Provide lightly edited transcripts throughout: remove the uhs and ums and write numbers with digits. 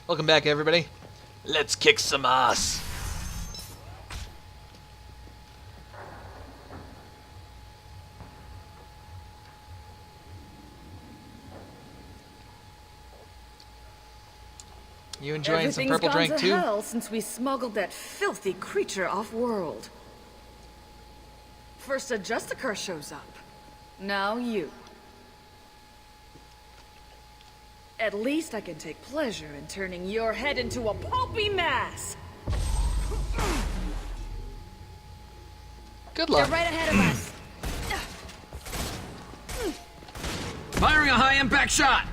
Welcome back, everybody. Let's kick some ass. You enjoying some purple drink too? Hell since we smuggled that filthy creature off-world. First a Justicar shows up. Now you. At least I can take pleasure in turning your head into a pulpy mass. Good luck. They're right ahead of us. Firing a high-impact shot!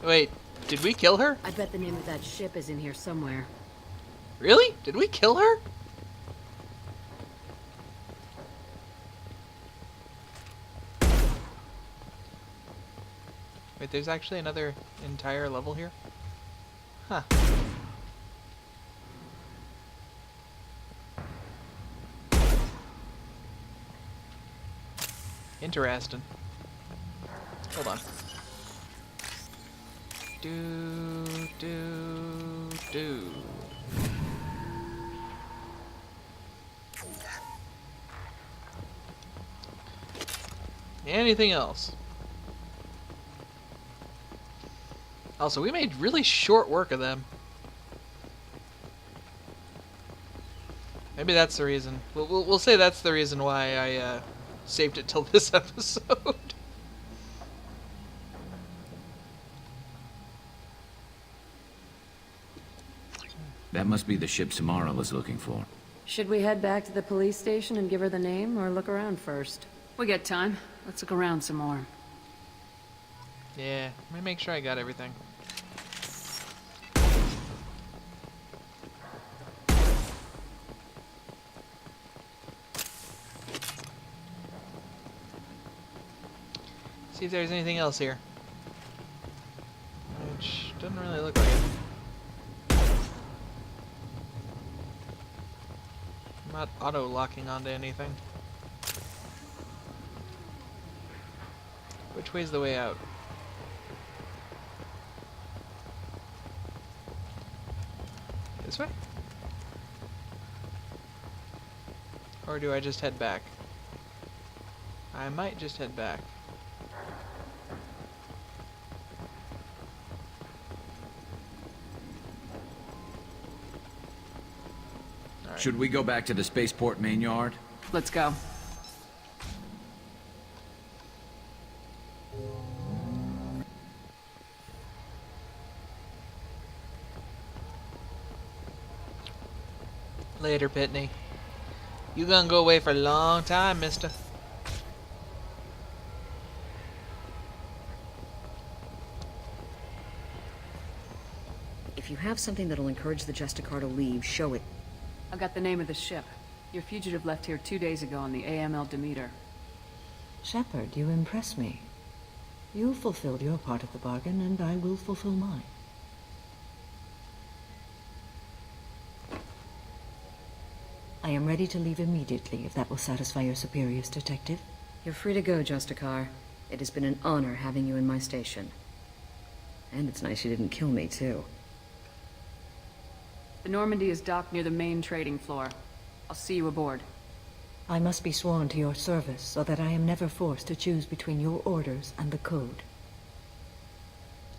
Wait, did we kill her? I bet the name of that ship is in here somewhere. Really? Did we kill her? Wait, there's actually another entire level here? Huh. Interesting. Hold on. Do. Anything else? Also, we made really short work of them. Maybe that's the reason. We'll say that's the reason why I saved it till this episode. That must be the ship Samara was looking for. Should we head back to the police station and give her the name, or look around first? We got time. Let's look around some more. Yeah, let me make sure I got everything. See if there's anything else here. Which doesn't really look like it. I'm not auto-locking onto anything. Which way's the way out? This way? Or do I just head back? I might just head back. Right. Should we go back to the spaceport main yard? Let's go. Later, Pitney. You gonna go away for a long time, mister. If you have something that'll encourage the Justicar to leave, show it. I got the name of the ship. Your fugitive left here 2 days ago on the AML Demeter. Shepard, you impress me. You fulfilled your part of the bargain, and I will fulfill mine. I am ready to leave immediately, if that will satisfy your superiors, Detective. You're free to go, Justicar. It has been an honor having you in my station. And it's nice you didn't kill me, too. The Normandy is docked near the main trading floor. I'll see you aboard. I must be sworn to your service, so that I am never forced to choose between your orders and the Code.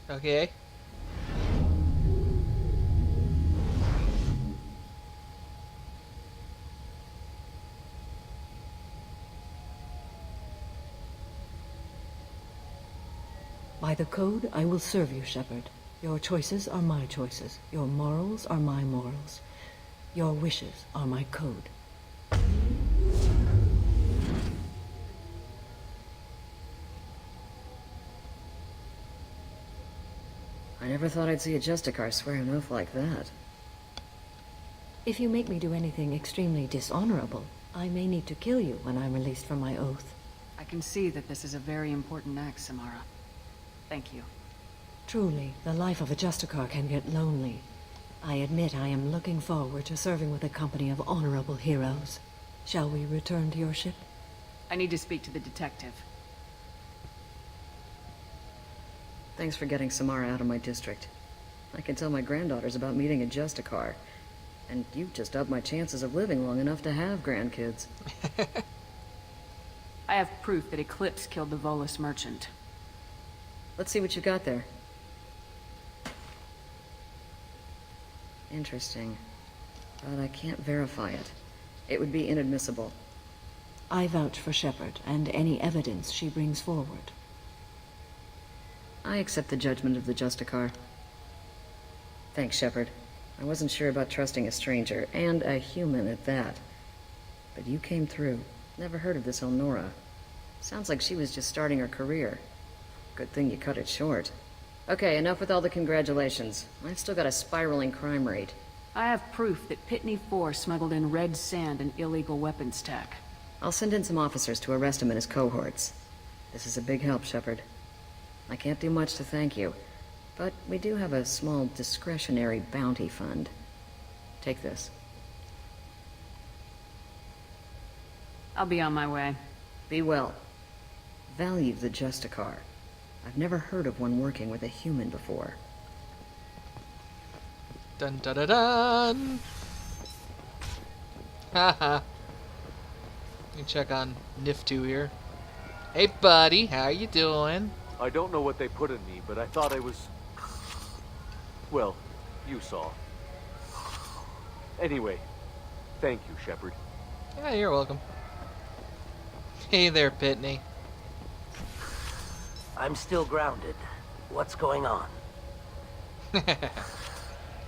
Okay. By the Code, I will serve you, Shepard. Your choices are my choices. Your morals are my morals. Your wishes are my code. I never thought I'd see a Justicar swear an oath like that. If you make me do anything extremely dishonorable, I may need to kill you when I'm released from my oath. I can see that this is a very important act, Samara. Thank you. Truly, the life of a Justicar can get lonely. I admit I am looking forward to serving with a company of honorable heroes. Shall we return to your ship? I need to speak to the detective. Thanks for getting Samara out of my district. I can tell my granddaughters about meeting a Justicar. And you've just upped my chances of living long enough to have grandkids. I have proof that Eclipse killed the Volus merchant. Let's see what you got there. Interesting. But I can't verify it. It would be inadmissible. I vouch for Shepard and any evidence she brings forward. I accept the judgment of the Justicar. Thanks, Shepard. I wasn't sure about trusting a stranger, and a human at that. But you came through. Never heard of this Elnora. Sounds like she was just starting her career. Good thing you cut it short. Okay, enough with all the congratulations. I've still got a spiraling crime rate. I have proof that Pitney 4 smuggled in red sand and illegal weapons tech. I'll send in some officers to arrest him and his cohorts. This is a big help, Shepard. I can't do much to thank you, but we do have a small discretionary bounty fund. Take this. I'll be on my way. Be well. Value the Justicar. I've never heard of one working with a human before. Dun dun dun dun! Haha. Let me check on Nif2 here. Hey buddy, how you doing? I don't know what they put in me, but I thought I was... Well, you saw. Anyway, thank you, Shepard. Yeah, you're welcome. Hey there, Pitney. I'm still grounded. What's going on?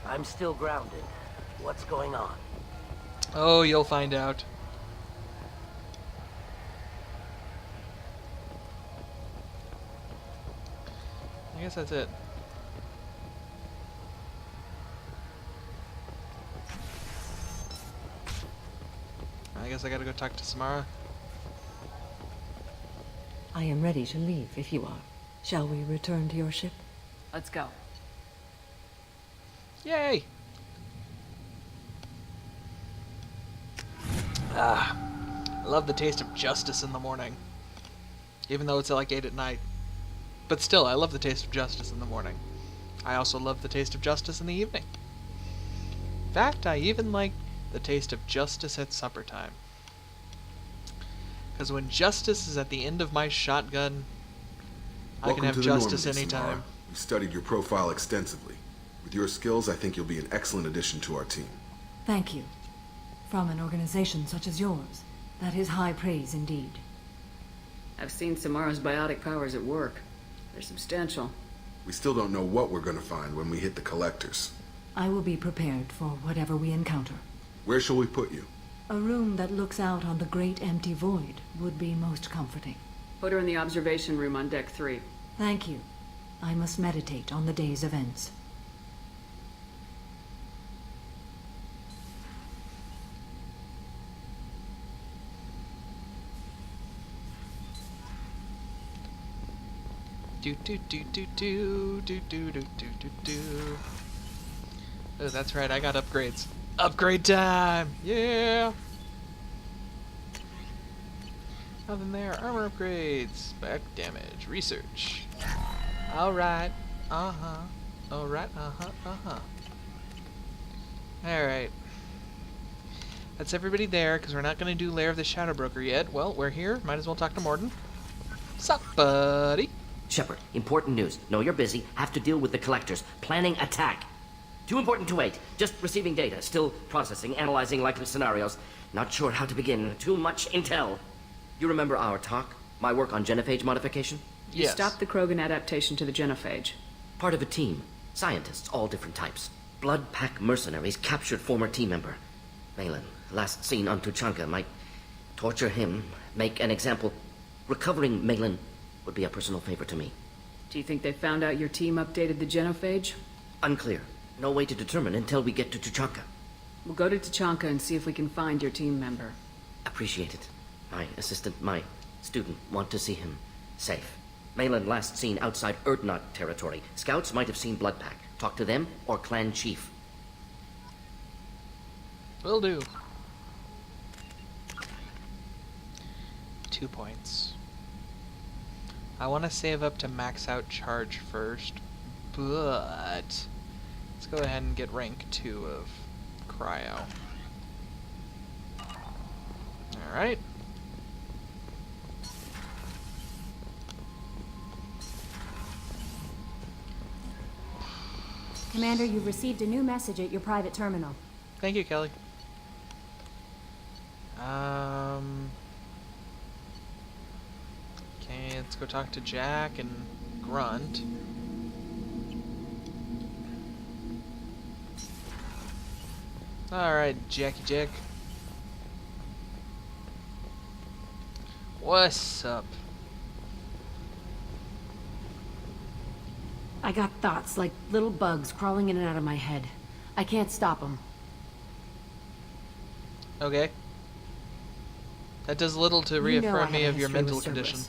I'm still grounded. What's going on? Oh, you'll find out. I guess that's it. I guess I gotta go talk to Samara. I am ready to leave if you are. Shall we return to your ship? Let's go. Yay! Ah, I love the taste of justice in the morning. Even though it's like 8 at night. But still, I love the taste of justice in the morning. I also love the taste of justice in the evening. In fact, I even like the taste of justice at supper time. Because when justice is at the end of my shotgun, I can have justice anytime. We've studied your profile extensively. With your skills, I think you'll be an excellent addition to our team. Thank you. From an organization such as yours, that is high praise indeed. I've seen Samara's biotic powers at work. They're substantial. We still don't know what we're going to find when we hit the collectors. I will be prepared for whatever we encounter. Where shall we put you? A room that looks out on the great empty void would be most comforting. Put her in the observation room on deck 3. Thank you. I must meditate on the day's events. Do do do do do do do do do do do. Oh, that's right, I got upgrades. Upgrade time! Yeah! Nothing there. Armor upgrades. Back damage. Research. Alright. Uh-huh. Alright. Uh-huh. Uh-huh. Alright. That's everybody there, because we're not going to do Lair of the Shadow Broker yet. Well, we're here. Might as well talk to Morden. Sup, buddy? Shepard, important news. Know you're busy. Have to deal with the collectors. Planning attack. Too important to wait. Just receiving data. Still processing, analyzing likely scenarios. Not sure how to begin. Too much intel. You remember our talk? My work on genophage modification? You stopped the Krogan adaptation to the genophage. Part of a team. Scientists, all different types. Blood pack mercenaries captured former team member. Malin, last seen on Tuchanka, might torture him, make an example. Recovering Malin would be a personal favor to me. Do you think they found out your team updated the genophage? Unclear. No way to determine until we get to Tuchanka. We'll go to Tachanka and see if we can find your team member. Appreciate it. My assistant, my student, want to see him safe. Malin last seen outside Erdnot territory. Scouts might have seen Bloodpack. Talk to them or clan chief. Will do. 2 points. I want to save up to max out charge first, but let's go ahead and get rank 2 of cryo. Alright. Commander, you've received a new message at your private terminal. Thank you, Kelly. Okay, let's go talk to Jack and Grunt. Alright, Jackie Jack. What's up? I got thoughts like little bugs crawling in and out of my head. I can't stop them. Okay. That does little to reaffirm me of your mental condition.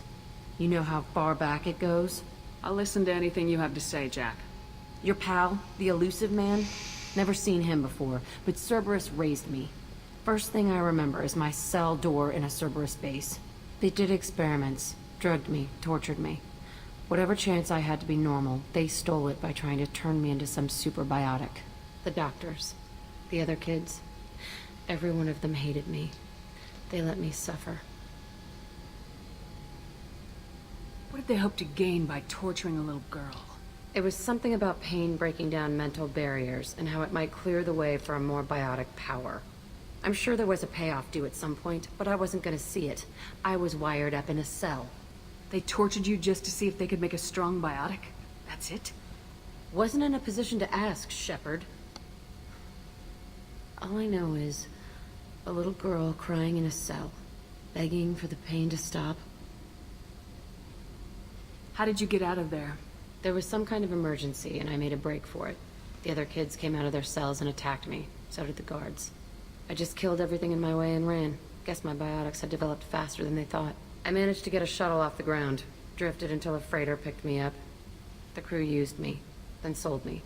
You know how far back it goes? I'll listen to anything you have to say, Jack. Your pal, the elusive man? Never seen him before, but Cerberus raised me. First thing I remember is my cell door in a Cerberus base. They did experiments, drugged me, tortured me. Whatever chance I had to be normal, they stole it by trying to turn me into some superbiotic. The doctors, the other kids, every one of them hated me. They let me suffer. What did they hope to gain by torturing a little girl? It was something about pain breaking down mental barriers and how it might clear the way for a more biotic power. I'm sure there was a payoff due at some point, but I wasn't gonna see it. I was wired up in a cell. They tortured you just to see if they could make a strong biotic? That's it? Wasn't in a position to ask, Shepard. All I know is a little girl crying in a cell, begging for the pain to stop. How did you get out of there? There was some kind of emergency, and I made a break for it. The other kids came out of their cells and attacked me. So did the guards. I just killed everything in my way and ran. Guess my biotics had developed faster than they thought. I managed to get a shuttle off the ground. Drifted until a freighter picked me up. The crew used me, then sold me.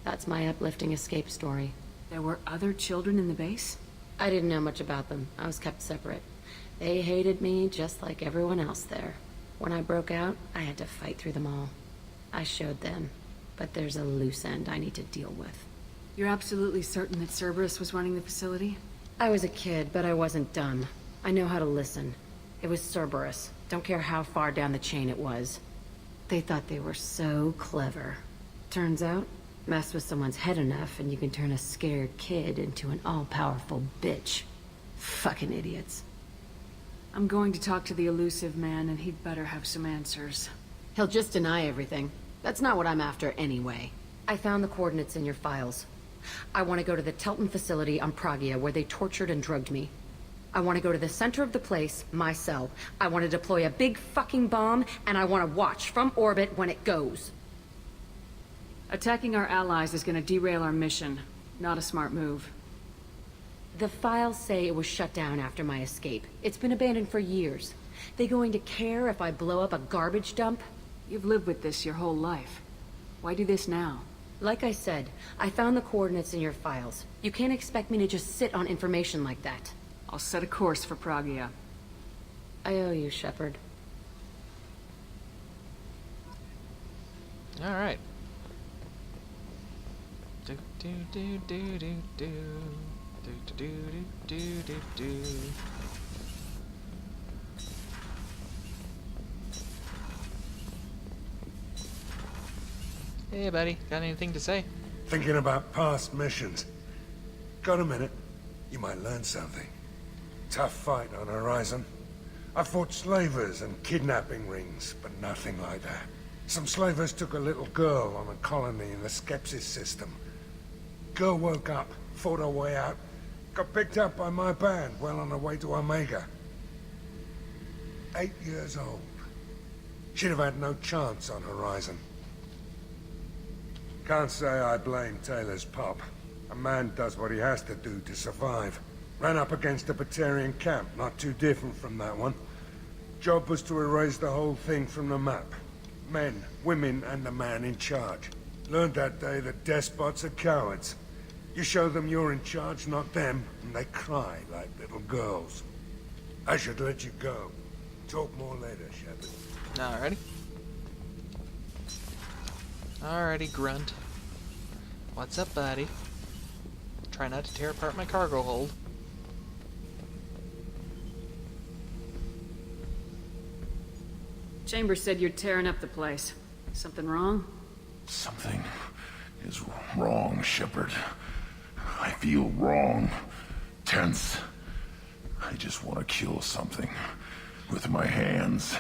That's my uplifting escape story. There were other children in the base? I didn't know much about them. I was kept separate. They hated me just like everyone else there. When I broke out, I had to fight through them all. I showed them, but there's a loose end I need to deal with. You're absolutely certain that Cerberus was running the facility? I was a kid, but I wasn't dumb. I know how to listen. It was Cerberus. Don't care how far down the chain it was. They thought they were so clever. Turns out, mess with someone's head enough and you can turn a scared kid into an all-powerful bitch. Fucking idiots. I'm going to talk to the elusive man, and he'd better have some answers. He'll just deny everything. That's not what I'm after anyway. I found the coordinates in your files. I want to go to the Telton facility on Pragia where they tortured and drugged me. I want to go to the center of the place, my cell. I want to deploy a big fucking bomb, and I want to watch from orbit when it goes. Attacking our allies is going to derail our mission. Not a smart move. The files say it was shut down after my escape. It's been abandoned for years. They going to care if I blow up a garbage dump? You've lived with this your whole life. Why do this now? Like I said, I found the coordinates in your files. You can't expect me to just sit on information like that. I'll set a course for Pragia. I owe you, Shepard. All right. Do do do do do do do do do do do do. Hey, buddy. Got anything to say? Thinking about past missions. Got a minute? You might learn something. Tough fight on Horizon. I fought slavers and kidnapping rings, but nothing like that. Some slavers took a little girl on a colony in the Skepsis system. Girl woke up, fought her way out, got picked up by my band well on her way to Omega. 8 years old. She'd have had no chance on Horizon. Can't say I blame Taylor's pop. A man does what he has to do to survive. Ran up against a Batarian camp, not too different from that one. Job was to erase the whole thing from the map. Men, women, and the man in charge. Learned that day that despots are cowards. You show them you're in charge, not them, and they cry like little girls. I should let you go. Talk more later, Shepard. Alrighty. Alrighty, Grunt. What's up, buddy? Try not to tear apart my cargo hold. Chambers said you're tearing up the place. Something wrong? Something is wrong, Shepard. I feel wrong. Tense. I just want to kill something. With my hands.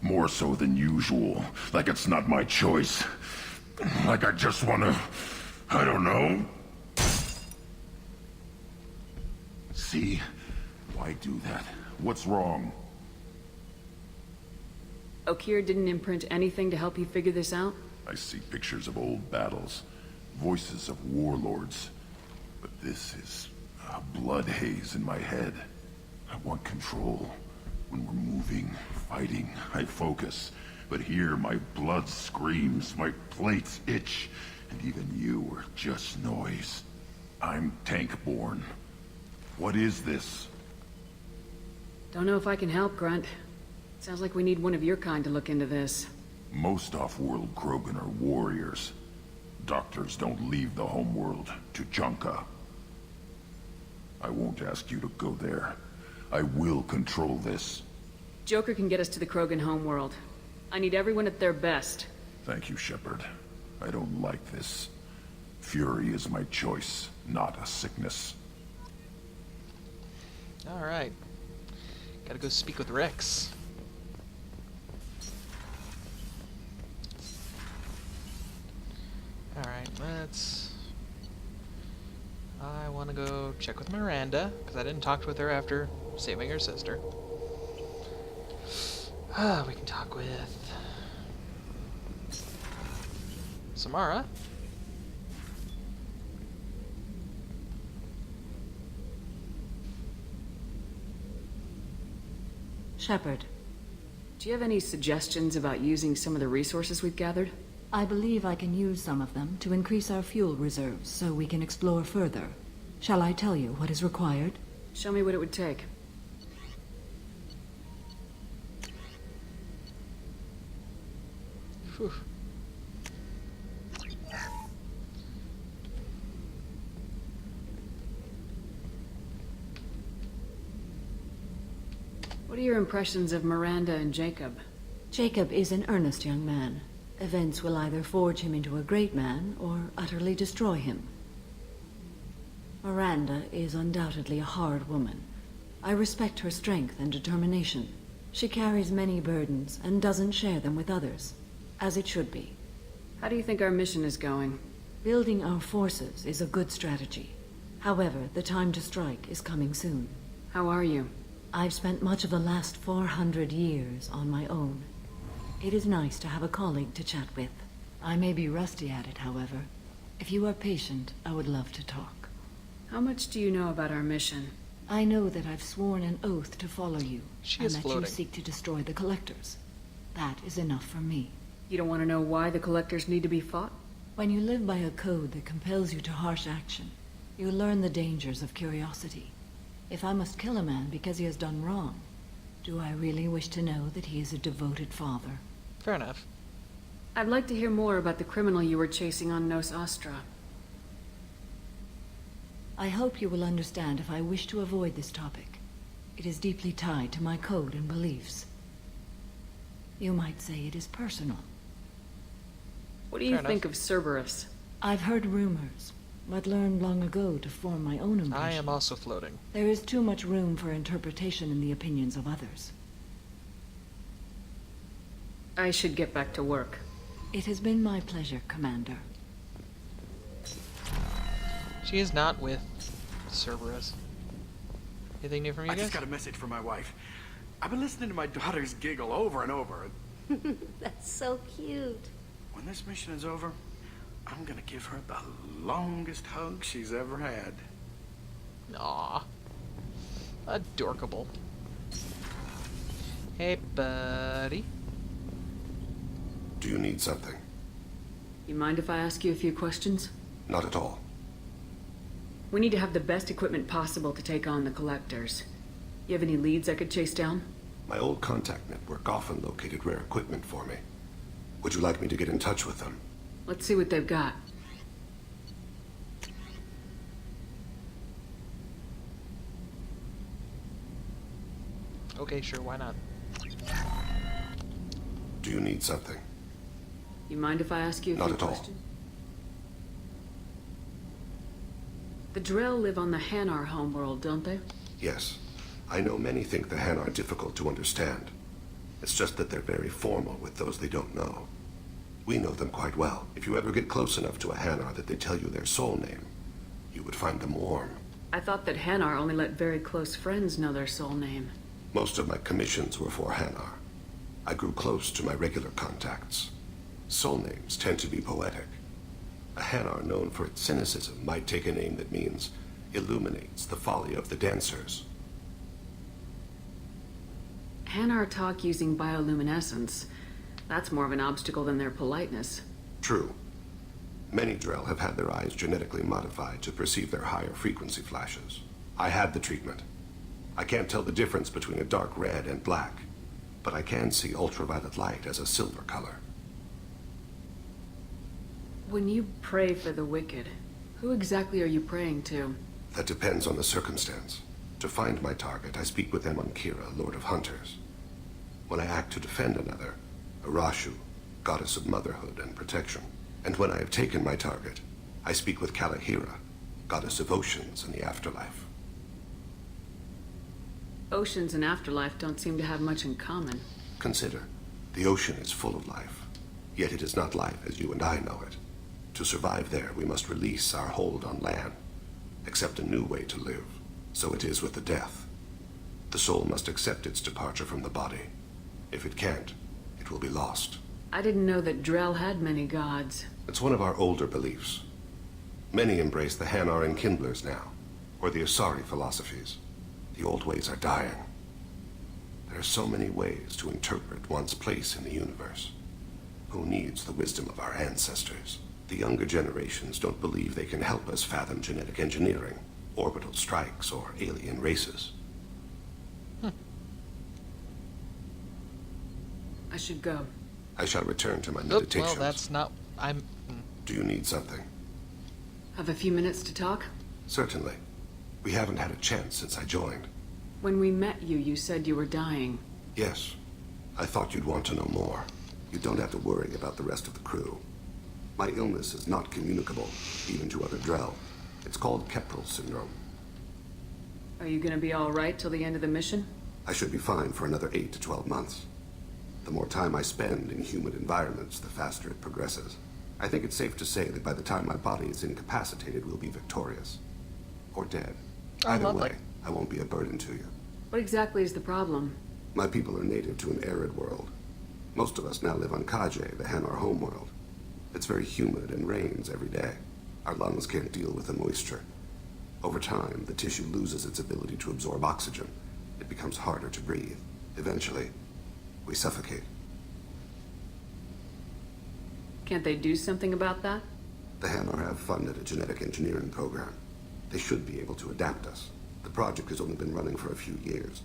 More so than usual. Like it's not my choice. Like I just want to... I don't know. See? Why do that? What's wrong? Okeer didn't imprint anything to help you figure this out? I see pictures of old battles. Voices of warlords. But this is a blood haze in my head. I want control. When we're moving, fighting, I focus. But here my blood screams, my plates itch, and even you are just noise. I'm tank-born. What is this? Don't know if I can help, Grunt. Sounds like we need one of your kind to look into this. Most off-world Krogan are warriors. Doctors don't leave the homeworld to Junka. I won't ask you to go there. I will control this. Joker can get us to the Krogan homeworld. I need everyone at their best. Thank you, Shepard. I don't like this. Fury is my choice, not a sickness. Alright. Gotta go speak with Rex. Alright, let's... I want to go check with Miranda, because I didn't talk with her after saving her sister. We can talk with... Samara. Shepard. Do you have any suggestions about using some of the resources we've gathered? I believe I can use some of them to increase our fuel reserves so we can explore further. Shall I tell you what is required? Show me what it would take. Whew. What are your impressions of Miranda and Jacob? Jacob is an earnest young man. Events will either forge him into a great man or utterly destroy him. Miranda is undoubtedly a hard woman. I respect her strength and determination. She carries many burdens and doesn't share them with others, as it should be. How do you think our mission is going? Building our forces is a good strategy. However, the time to strike is coming soon. How are you? I've spent much of the last 400 years on my own. It is nice to have a colleague to chat with. I may be rusty at it, however. If you are patient, I would love to talk. How much do you know about our mission? I know that I've sworn an oath to follow you, and that floating. you seek to destroy the Collectors. That is enough for me. You don't want to know why the Collectors need to be fought? When you live by a code that compels you to harsh action, you learn the dangers of curiosity. If I must kill a man because he has done wrong, do I really wish to know that he is a devoted father? Fair enough. I'd like to hear more about the criminal you were chasing on Nos Astra. I hope you will understand if I wish to avoid this topic. It is deeply tied to my code and beliefs. You might say it is personal. What do you think of Cerberus? I've heard rumors, but learned long ago to form my own impression. I am also floating. There is too much room for interpretation in the opinions of others. I should get back to work. It has been my pleasure, Commander. She is not with Cerberus. Anything new from you I guys? just got a message from my wife. I've been listening to my daughters giggle over and over. That's so cute. When this mission is over, I'm gonna give her the longest hug she's ever had. Aw. Adorkable. Hey, buddy. Do you need something? You mind if I ask you a few questions? Not at all. We need to have the best equipment possible to take on the collectors. You have any leads I could chase down? My old contact network often located rare equipment for me. Would you like me to get in touch with them? Let's see what they've got. Okay, sure, why not? Do you need something? You mind if I ask you a few Not at all. questions? The Drell live on the Hanar homeworld, don't they? Yes. I know many think the Han are difficult to understand. It's just that they're very formal with those they don't know. We know them quite well. If you ever get close enough to a Hanar that they tell you their soul name, you would find them warm. I thought that Hanar only let very close friends know their soul name. Most of my commissions were for Hanar. I grew close to my regular contacts. Soul names tend to be poetic. A Hanar known for its cynicism might take a name that means illuminates the folly of the dancers. Hanar talk using bioluminescence. That's more of an obstacle than their politeness. True. Many Drell have had their eyes genetically modified to perceive their higher frequency flashes. I had the treatment. I can't tell the difference between a dark red and black, but I can see ultraviolet light as a silver color. When you pray for the wicked, who exactly are you praying to? That depends on the circumstance. To find my target, I speak with them on Kira, Lord of Hunters. When I act to defend another, Arashu, goddess of motherhood and protection. And when I have taken my target, I speak with Kalahira, goddess of oceans and the afterlife. Oceans and afterlife don't seem to have much in common. Consider, the ocean is full of life, yet it is not life as you and I know it. To survive there, we must release our hold on land, accept a new way to live. So it is with the death. The soul must accept its departure from the body. If it can't, it will be lost. I didn't know that Drell had many gods. It's one of our older beliefs. Many embrace the Hanar and Kindlers now, or the Asari philosophies. The old ways are dying. There are so many ways to interpret one's place in the universe. Who needs the wisdom of our ancestors? The younger generations don't believe they can help us fathom genetic engineering, orbital strikes, or alien races. I should go. I shall return to my Oop, meditations. well, that's not... Do you need something? Have a few minutes to talk? Certainly. We haven't had a chance since I joined. When we met you, you said you were dying. Yes. I thought you'd want to know more. You don't have to worry about the rest of the crew. My illness is not communicable, even to other Drell. It's called Keprel syndrome. Are you gonna be all right till the end of the mission? I should be fine for another 8 to 12 months. The more time I spend in humid environments, the faster it progresses. I think it's safe to say that by the time my body is incapacitated, we'll be victorious. Or dead. Either lovely. way, I won't be a burden to you. What exactly is the problem? My people are native to an arid world. Most of us now live on Kaje, the Hanar homeworld. It's very humid and rains every day. Our lungs can't deal with the moisture. Over time, the tissue loses its ability to absorb oxygen. It becomes harder to breathe. Eventually, we suffocate. Can't they do something about that? The Hanar have funded a genetic engineering program. They should be able to adapt us. The project has only been running for a few years.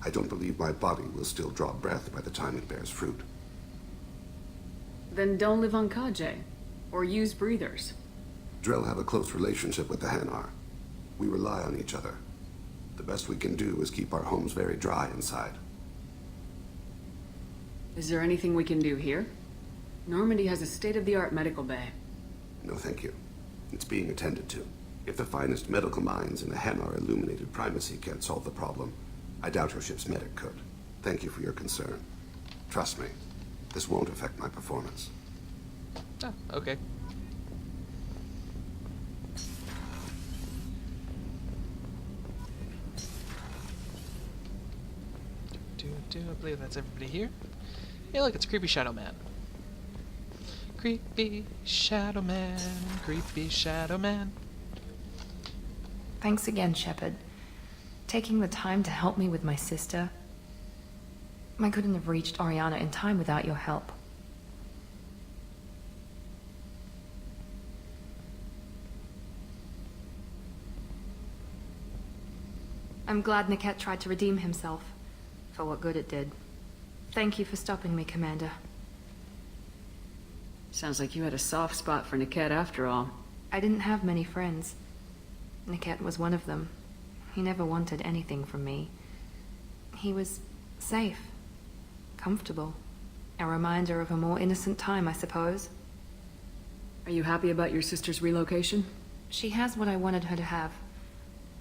I don't believe my body will still draw breath by the time it bears fruit. Then don't live on Kaje. Or use breathers. Drell have a close relationship with the Hanar. We rely on each other. The best we can do is keep our homes very dry inside. Is there anything we can do here? Normandy has a state-of-the-art medical bay. No, thank you. It's being attended to. If the finest medical minds in the Hanar illuminated primacy can't solve the problem, I doubt your ship's medic could. Thank you for your concern. Trust me, this won't affect my performance. Oh, okay. I believe that's everybody here. Hey, look, it's Creepy Shadow Man. Creepy shadow man, creepy shadow man. Thanks again, Shepard. Taking the time to help me with my sister. I couldn't have reached Oriana in time without your help. I'm glad Niket tried to redeem himself, for what good it did. Thank you for stopping me, Commander. Sounds like you had a soft spot for Niket after all. I didn't have many friends. Niket was one of them. He never wanted anything from me. He was safe, comfortable. A reminder of a more innocent time, I suppose. Are you happy about your sister's relocation? She has what I wanted her to have.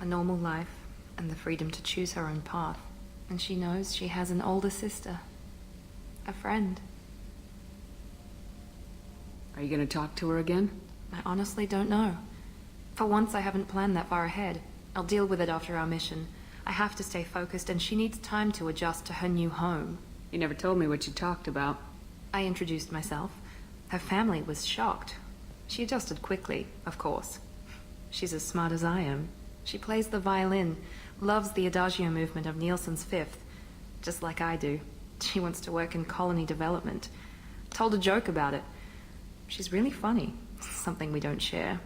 A normal life, and the freedom to choose her own path. And she knows she has an older sister. A friend. Are you gonna talk to her again? I honestly don't know. For once, I haven't planned that far ahead. I'll deal with it after our mission. I have to stay focused, and she needs time to adjust to her new home. You never told me what you talked about. I introduced myself. Her family was shocked. She adjusted quickly, of course. She's as smart as I am. She plays the violin, loves the Adagio movement of Nielsen's Fifth, just like I do. She wants to work in colony development. Told a joke about it. She's really funny. Something we don't share.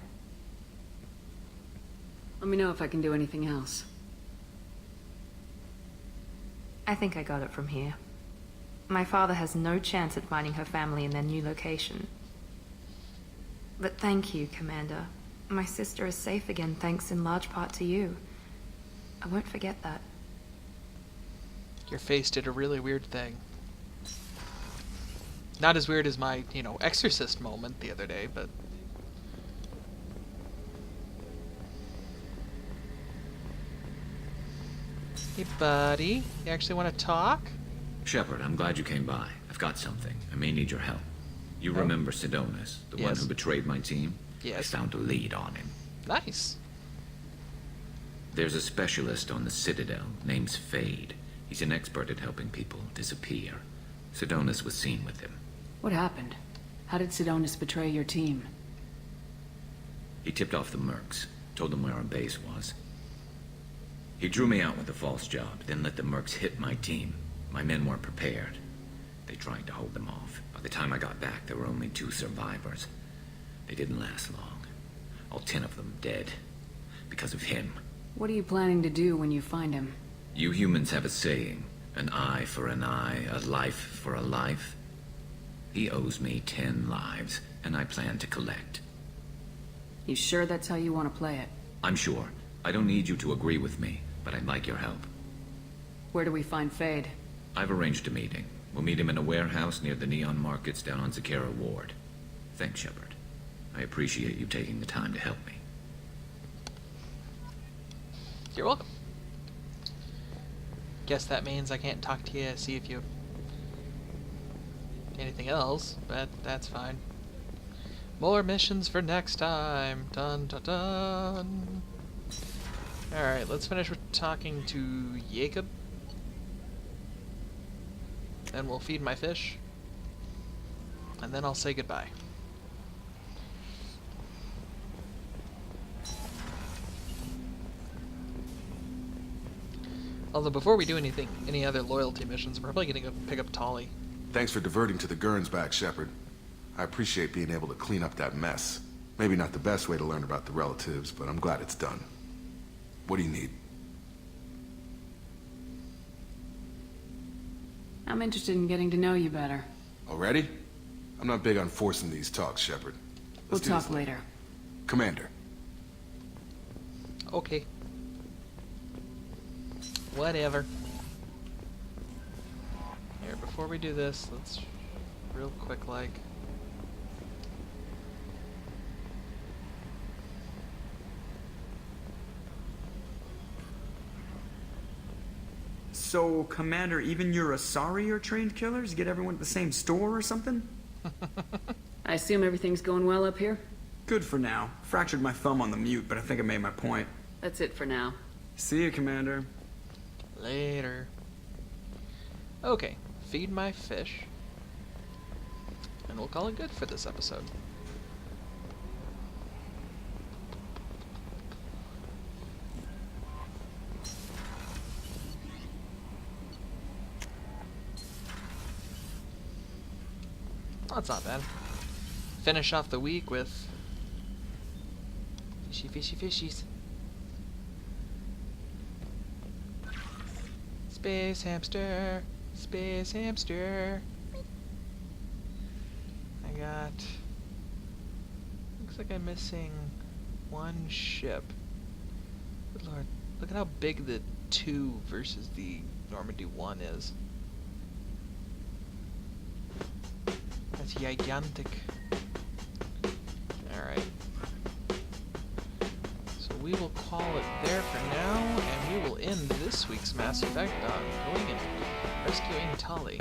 Let me know if I can do anything else. I think I got it from here. My father has no chance at finding her family in their new location. But thank you, Commander. My sister is safe again thanks in large part to you. I won't forget that. Your face did a really weird thing. Not as weird as my, exorcist moment the other day, but... Hey, buddy. You actually want to talk? Shepard, I'm glad you came by. I've got something. I may need your help. You remember Sidonis, the one who betrayed my team? Yes. I found a lead on him. Nice. There's a specialist on the Citadel named Fade. He's an expert at helping people disappear. Sidonis was seen with him. What happened? How did Sidonis betray your team? He tipped off the mercs, told them where our base was. He drew me out with a false job, then let the mercs hit my team. My men weren't prepared. They tried to hold them off. By the time I got back, there were only 2 survivors. They didn't last long. All 10 of them dead. Because of him. What are you planning to do when you find him? You humans have a saying. An eye for an eye, a life for a life. He owes me 10 lives, and I plan to collect. You sure that's how you want to play it? I'm sure. I don't need you to agree with me, but I'd like your help. Where do we find Fade? I've arranged a meeting. We'll meet him in a warehouse near the Neon Markets down on Zakera Ward. Thanks, Shepard. I appreciate you taking the time to help me. You're welcome. Guess that means I can't talk to you, see if you... anything else, but that's fine. More missions for next time. Dun dun dun. Alright, let's finish with talking to Jacob. Then we'll feed my fish. And then I'll say goodbye. Although before we do any other loyalty missions, we're probably going to go pick up Tolly. Thanks for diverting to the Gurns back, Shepard. I appreciate being able to clean up that mess. Maybe not the best way to learn about the relatives, but I'm glad it's done. What do you need? I'm interested in getting to know you better. Already? I'm not big on forcing these talks, Shepard. We'll talk later. Commander. Okay. Whatever. Here, before we do this, let's real quick like... So, Commander, even your Asari are trained killers? Get everyone at the same store or something? I assume everything's going well up here? Good for now. Fractured my thumb on the mute, but I think I made my point. That's it for now. See you, Commander. Later. Okay, feed my fish. And we'll call it good for this episode. Oh, that's not bad. Finish off the week with fishy, fishy, fishies. Space hamster, space hamster. I got... Looks like I'm missing one ship. Good lord, look at how big the 2 versus the Normandy I is. That's gigantic. Alright. So we will call it there for now, and we will end this week's Mass Effect on going and rescuing Tali.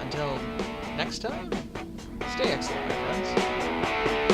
Until next time, stay excellent, my friends.